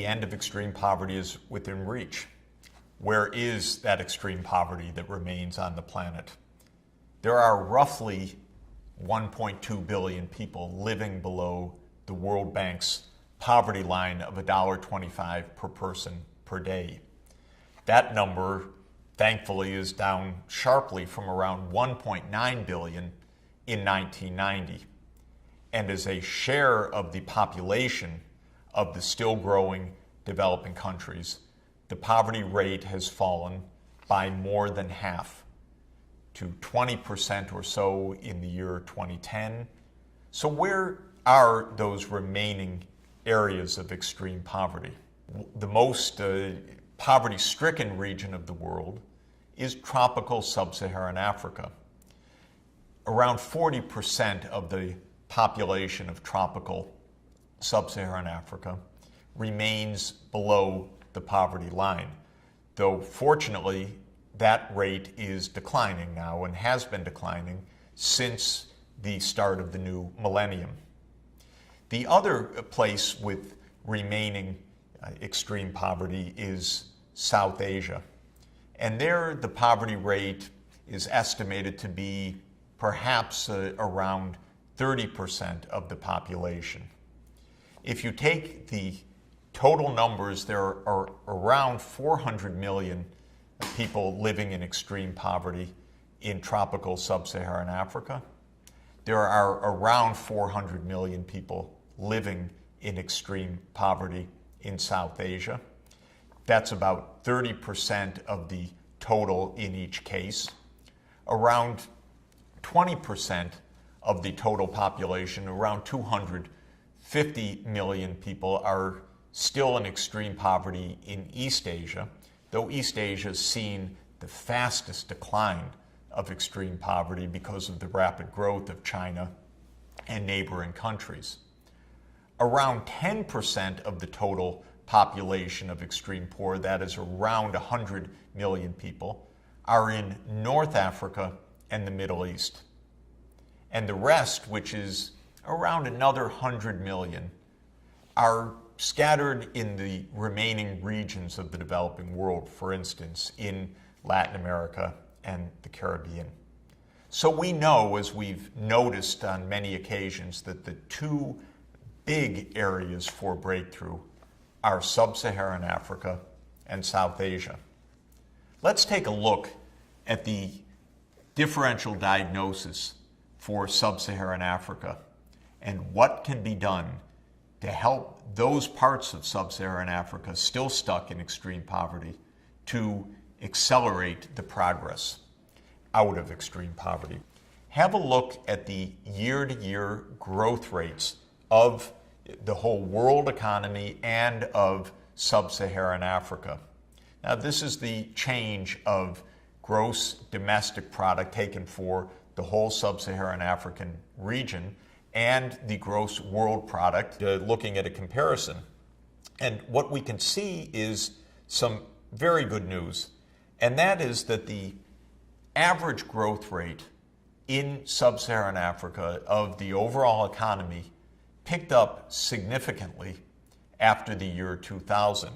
the end of extreme poverty is within reach. Where is that extreme poverty that remains on the planet? There are roughly 1.2 billion people living below the World Bank's poverty line of $1.25 per person per day. That number, thankfully, is down sharply from around 1.9 billion in 1990. And as a share of the population of the still growing developing countries, the poverty rate has fallen by more than half to 20% or so in the year 2010. So where are those remaining areas of extreme poverty? The most poverty-stricken region of the world is tropical sub-Saharan Africa. Around 40% of the population of tropical sub-Saharan Africa remains below the poverty line, though fortunately that rate is declining now and has been declining since the start of the new millennium. The other place with remaining extreme poverty is South Asia. And there the poverty rate is estimated to be perhaps around 30% of the population. If you take the total numbers, there are around 400 million people living in extreme poverty in tropical sub-Saharan Africa. There are around 400 million people living in extreme poverty in South Asia. That's about 30% of the total in each case. Around 20% of the total population, around 250 million people, are still in extreme poverty in East Asia, though East Asia has seen the fastest decline of extreme poverty because of the rapid growth of China and neighboring countries. Around 10% of the total population of extreme poor, that is around 100 million people, are in North Africa and the Middle East. And the rest, which is around another 100 million, are scattered in the remaining regions of the developing world, for instance, in Latin America and the Caribbean. So we know, as we've noticed on many occasions, that the two big areas for breakthrough are sub-Saharan Africa and South Asia. Let's take a look at the differential diagnosis for sub-Saharan Africa and what can be done to help those parts of sub-Saharan Africa still stuck in extreme poverty to accelerate the progress out of extreme poverty. Have a look at the year-to-year growth rates of the whole world economy and of sub-Saharan Africa. Now, this is the change of gross domestic product taken for the whole sub-Saharan African region and the gross world product, looking at a comparison. And what we can see is some very good news, and that is that the average growth rate in sub-Saharan Africa of the overall economy picked up significantly after the year 2000.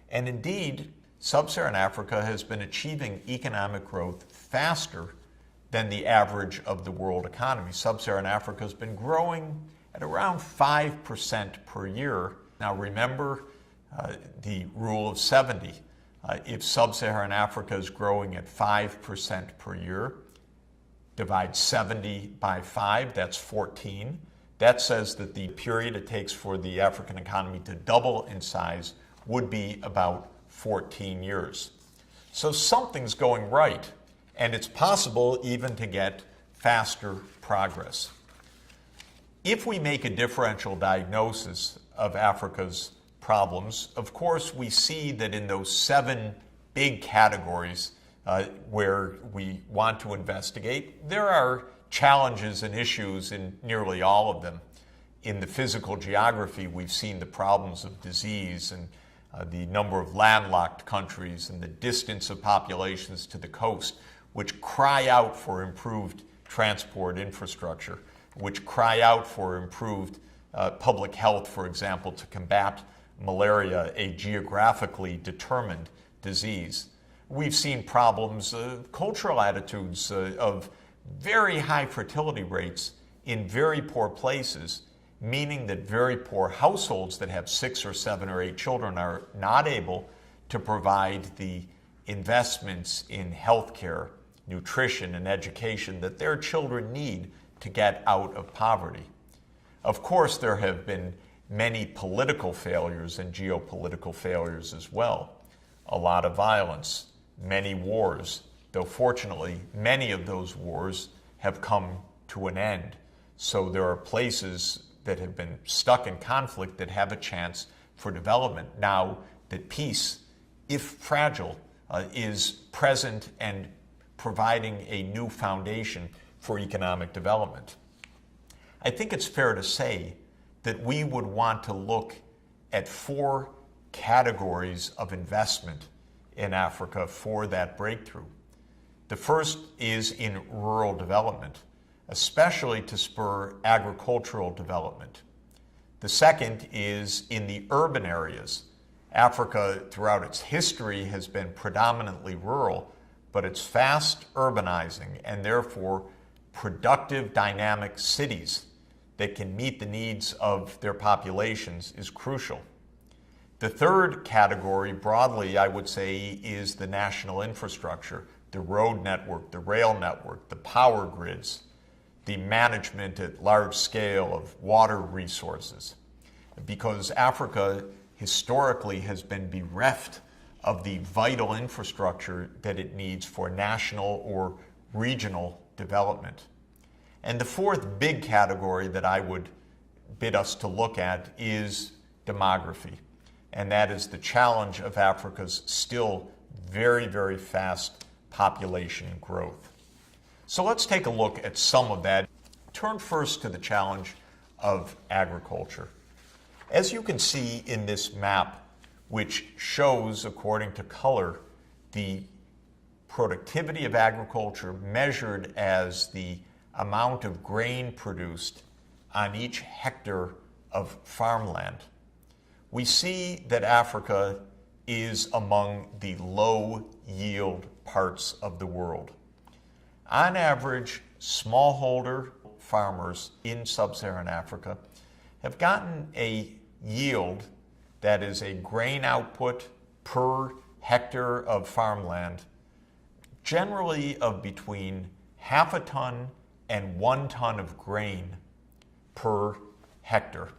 And indeed, sub-Saharan Africa has been achieving economic growth faster than the average of the world economy. Sub-Saharan Africa has been growing at around 5% per year. Now remember the rule of 70. If sub-Saharan Africa is growing at 5% per year, divide 70 by 5, that's 14. That says that the period it takes for the African economy to double in size would be about 14 years. So something's going right, and it's possible even to get faster progress. If we make a differential diagnosis of Africa's problems, of course we see that in those 7 big categories where we want to investigate, there are challenges and issues in nearly all of them. In the physical geography, we've seen the problems of disease and the number of landlocked countries and the distance of populations to the coast, which cry out for improved transport infrastructure, which cry out for improved public health, for example, to combat malaria a geographically determined disease. We've seen problems, cultural attitudes of very high fertility rates in very poor places, meaning that very poor households that have 6 or 7 or 8 children are not able to provide the investments in healthcare, nutrition, and education that their children need to get out of poverty. Of course, there have been many political failures and geopolitical failures as well. A lot of violence, many wars, though fortunately many of those wars have come to an end. So there are places that have been stuck in conflict that have a chance for development now that peace, if fragile, is present and providing a new foundation for economic development. I think it's fair to say that we would want to look at 4 categories of investment in Africa for that breakthrough. The first is in rural development, especially to spur agricultural development. The second is in the urban areas. Africa, throughout its history, has been predominantly rural, but it's fast urbanizing, and therefore productive, dynamic cities that can meet the needs of their populations is crucial. The third category, broadly, I would say, is the national infrastructure, the road network, the rail network, the power grids, the management at large scale of water resources. Because Africa historically has been bereft of the vital infrastructure that it needs for national or regional development. And the fourth big category that I would bid us to look at is demography. And that is the challenge of Africa's still very, very fast population growth. So let's take a look at some of that. Turn first to the challenge of agriculture. As you can see in this map, which shows, according to color, the productivity of agriculture measured as the amount of grain produced on each hectare of farmland, we see that Africa is among the low yield parts of the world. On average, smallholder farmers in sub-Saharan Africa have gotten a yield, that is a grain output per hectare of farmland, generally of between half a ton and 1 ton of grain per hectare.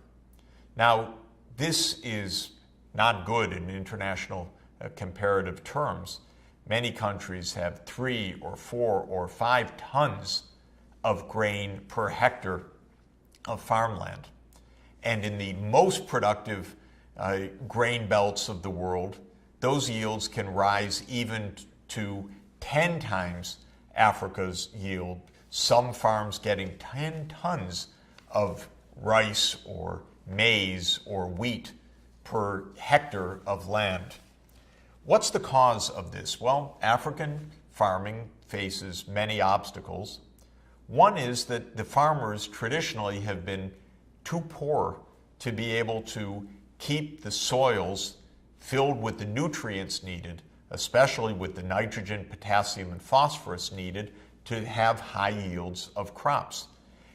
Now, this is not good in international comparative terms. Many countries have 3 or 4 or 5 tons of grain per hectare of farmland. And in the most productive grain belts of the world, those yields can rise even to 10 times Africa's yield. Some farms getting 10 tons of rice or maize or wheat per hectare of land. What's the cause of this? Well, African farming faces many obstacles. One is that the farmers traditionally have been too poor to be able to keep the soils filled with the nutrients needed, especially with the nitrogen, potassium, and phosphorus needed to have high yields of crops.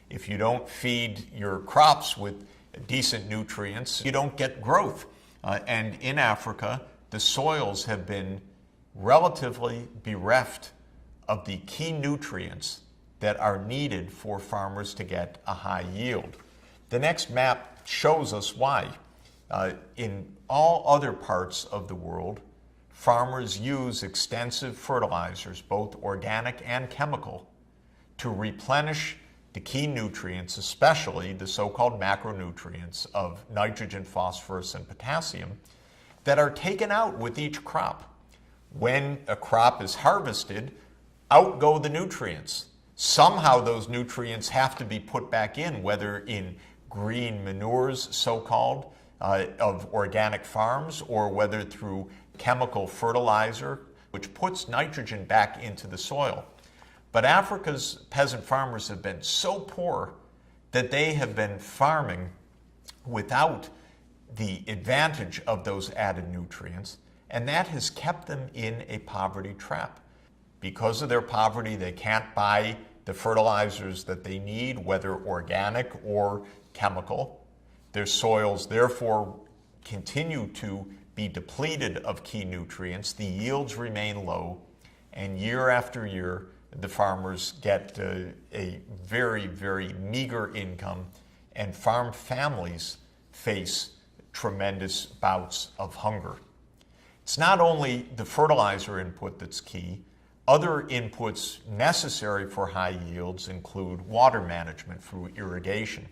If you don't feed your crops with decent nutrients, you don't get growth. And in Africa, the soils have been relatively bereft of the key nutrients that are needed for farmers to get a high yield. The next map shows us why. In all other parts of the world, farmers use extensive fertilizers, both organic and chemical, to replenish the key nutrients, especially the so-called macronutrients of nitrogen, phosphorus, and potassium, that are taken out with each crop. When a crop is harvested, out go the nutrients. Somehow those nutrients have to be put back in, whether in green manures, so-called, of organic farms, or whether through chemical fertilizer, which puts nitrogen back into the soil. But Africa's peasant farmers have been so poor that they have been farming without the advantage of those added nutrients, and that has kept them in a poverty trap. Because of their poverty, they can't buy the fertilizers that they need, whether organic or chemical. Their soils, therefore, continue to be depleted of key nutrients. The yields remain low, and year after year, the farmers get a very, very meager income, and farm families face tremendous bouts of hunger. It's not only the fertilizer input that's key. Other inputs necessary for high yields include water management through irrigation,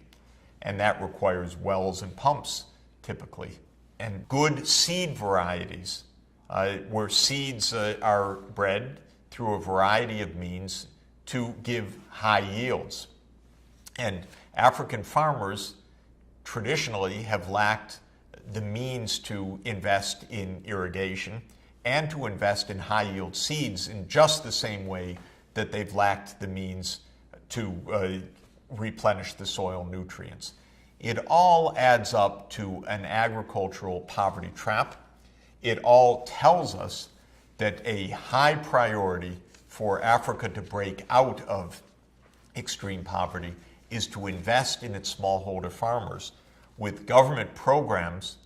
and that requires wells and pumps typically. And good seed varieties, where seeds are bred through a variety of means to give high yields. And African farmers traditionally have lacked the means to invest in irrigation and to invest in high-yield seeds in just the same way that they've lacked the means to replenish the soil nutrients. It all adds up to an agricultural poverty trap. It all tells us that a high priority for Africa to break out of extreme poverty is to invest in its smallholder farmers with government programs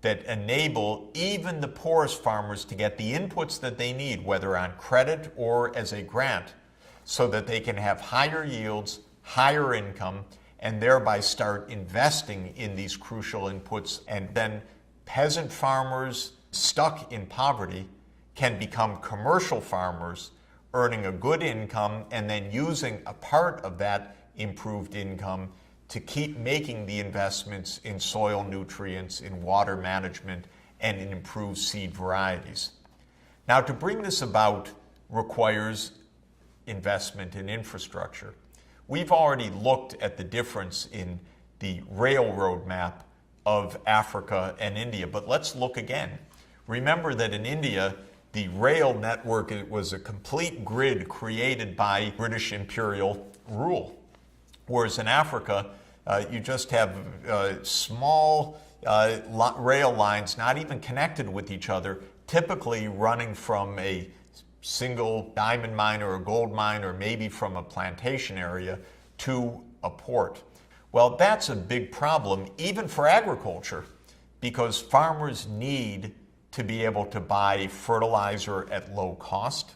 that enable even the poorest farmers to get the inputs that they need, whether on credit or as a grant, so that they can have higher yields, higher income, and thereby start investing in these crucial inputs. And then peasant farmers stuck in poverty can become commercial farmers, earning a good income and then using a part of that improved income to keep making the investments in soil nutrients, in water management, and in improved seed varieties. Now, to bring this about requires investment in infrastructure. We've already looked at the difference in the railroad map of Africa and India, but let's look again. Remember that in India, the rail network was a complete grid created by British imperial rule. Whereas in Africa, you just have small rail lines, not even connected with each other, typically running from a single diamond mine or a gold mine, or maybe from a plantation area to a port. Well, that's a big problem, even for agriculture, because farmers need to be able to buy fertilizer at low cost.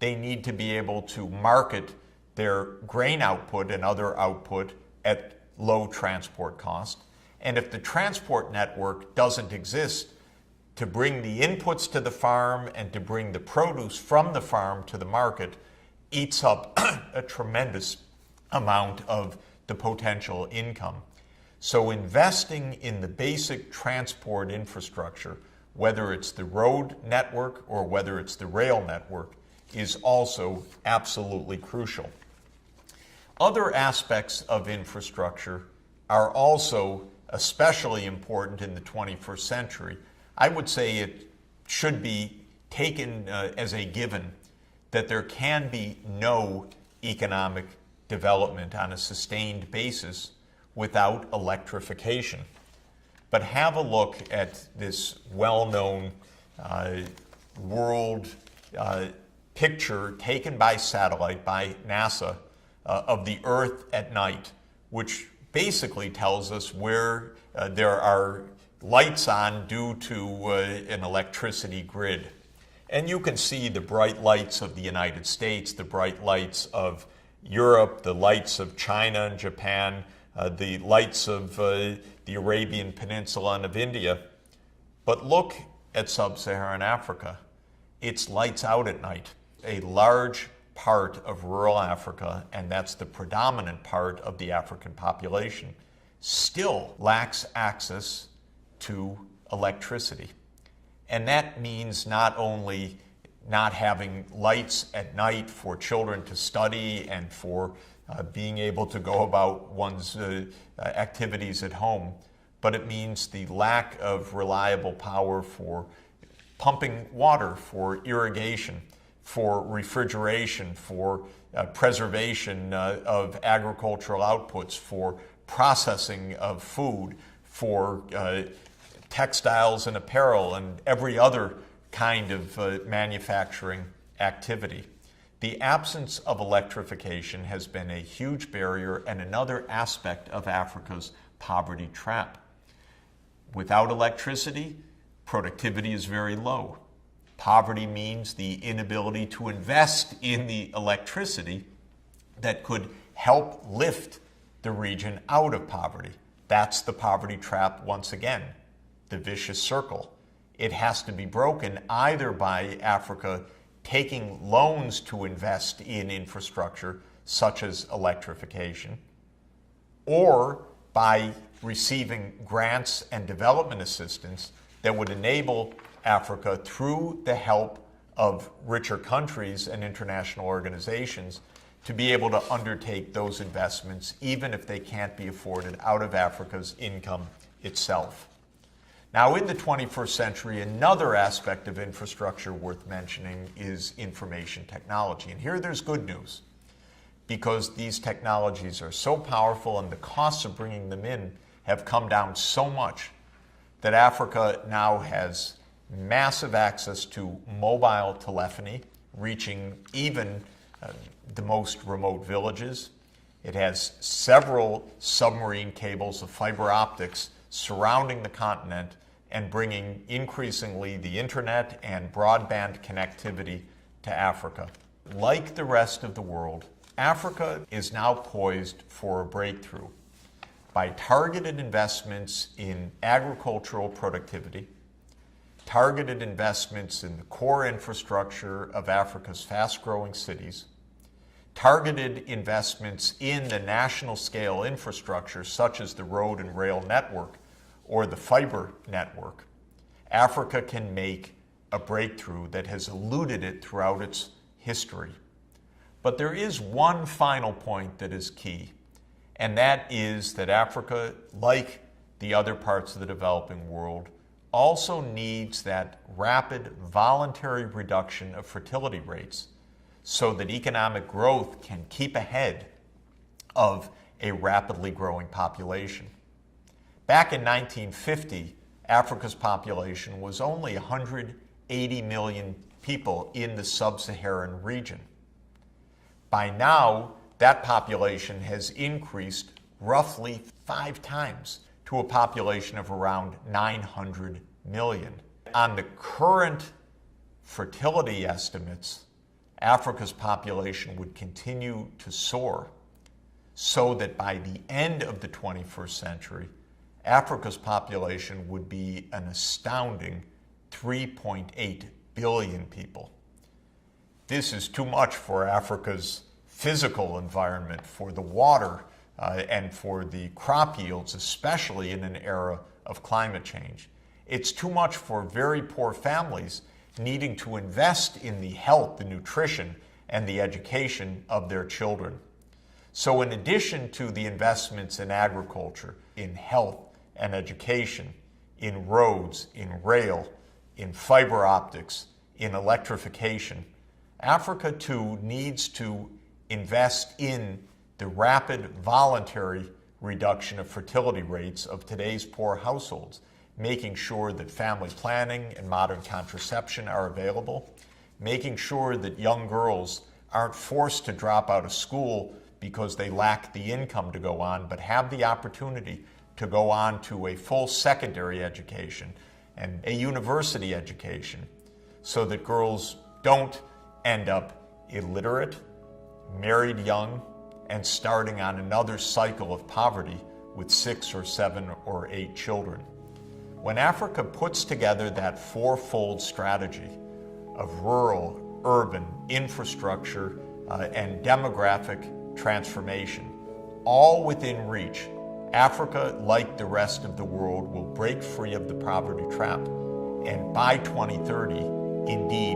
They need to be able to market their grain output and other output at low transport cost. And if the transport network doesn't exist to bring the inputs to the farm and to bring the produce from the farm to the market, eats up a tremendous amount of the potential income. So investing in the basic transport infrastructure, whether it's the road network or whether it's the rail network, is also absolutely crucial. Other aspects of infrastructure are also especially important in the 21st century. I would say it should be taken as a given that there can be no economic development on a sustained basis without electrification. But have a look at this well-known world picture taken by satellite by NASA of the Earth at night, which basically tells us where there are lights on due to an electricity grid. And you can see the bright lights of the United States, the bright lights of Europe, the lights of China and Japan, the lights of the Arabian Peninsula and of India. But look at sub-Saharan Africa. It's lights out at night. A large part of rural Africa, and that's the predominant part of the African population, still lacks access to electricity. And that means not only not having lights at night for children to study and for being able to go about one's activities at home, but it means the lack of reliable power for pumping water, for irrigation, for refrigeration, for preservation of agricultural outputs, for processing of food, for textiles and apparel and every other kind of manufacturing activity. The absence of electrification has been a huge barrier and another aspect of Africa's poverty trap. Without electricity, productivity is very low. Poverty means the inability to invest in the electricity that could help lift the region out of poverty. That's the poverty trap once again, the vicious circle. It has to be broken either by Africa taking loans to invest in infrastructure such as electrification, or by receiving grants and development assistance that would enable Africa, through the help of richer countries and international organizations, to be able to undertake those investments even if they can't be afforded out of Africa's income itself. Now, in the 21st century, another aspect of infrastructure worth mentioning is information technology. And here there's good news, because these technologies are so powerful and the costs of bringing them in have come down so much that Africa now has massive access to mobile telephony, reaching even the most remote villages. It has several submarine cables of fiber optics surrounding the continent and bringing increasingly the internet and broadband connectivity to Africa. Like the rest of the world, Africa is now poised for a breakthrough by targeted investments in agricultural productivity, targeted investments in the core infrastructure of Africa's fast-growing cities, targeted investments in the national scale infrastructure such as the road and rail network or the fiber network. Africa can make a breakthrough that has eluded it throughout its history. But there is one final point that is key, and that is that Africa, like the other parts of the developing world, also needs that rapid voluntary reduction of fertility rates so that economic growth can keep ahead of a rapidly growing population. Back in 1950, Africa's population was only 180 million people in the sub-Saharan region. By now, that population has increased roughly 5 times to a population of around 900 million. On the current fertility estimates, Africa's population would continue to soar, so that by the end of the 21st century, Africa's population would be an astounding 3.8 billion people. This is too much for Africa's physical environment, for the water, and for the crop yields, especially in an era of climate change. It's too much for very poor families needing to invest in the health, the nutrition, and the education of their children. So in addition to the investments in agriculture, in health and education, in roads, in rail, in fiber optics, in electrification, Africa too needs to invest in the rapid voluntary reduction of fertility rates of today's poor households, making sure that family planning and modern contraception are available, making sure that young girls aren't forced to drop out of school because they lack the income to go on, but have the opportunity to go on to a full secondary education and a university education, so that girls don't end up illiterate, married young, and starting on another cycle of poverty with 6 or 7 or 8 children. When Africa puts together that fourfold strategy of rural, urban, infrastructure, and demographic transformation, all within reach, Africa, like the rest of the world, will break free of the poverty trap, and by 2030, indeed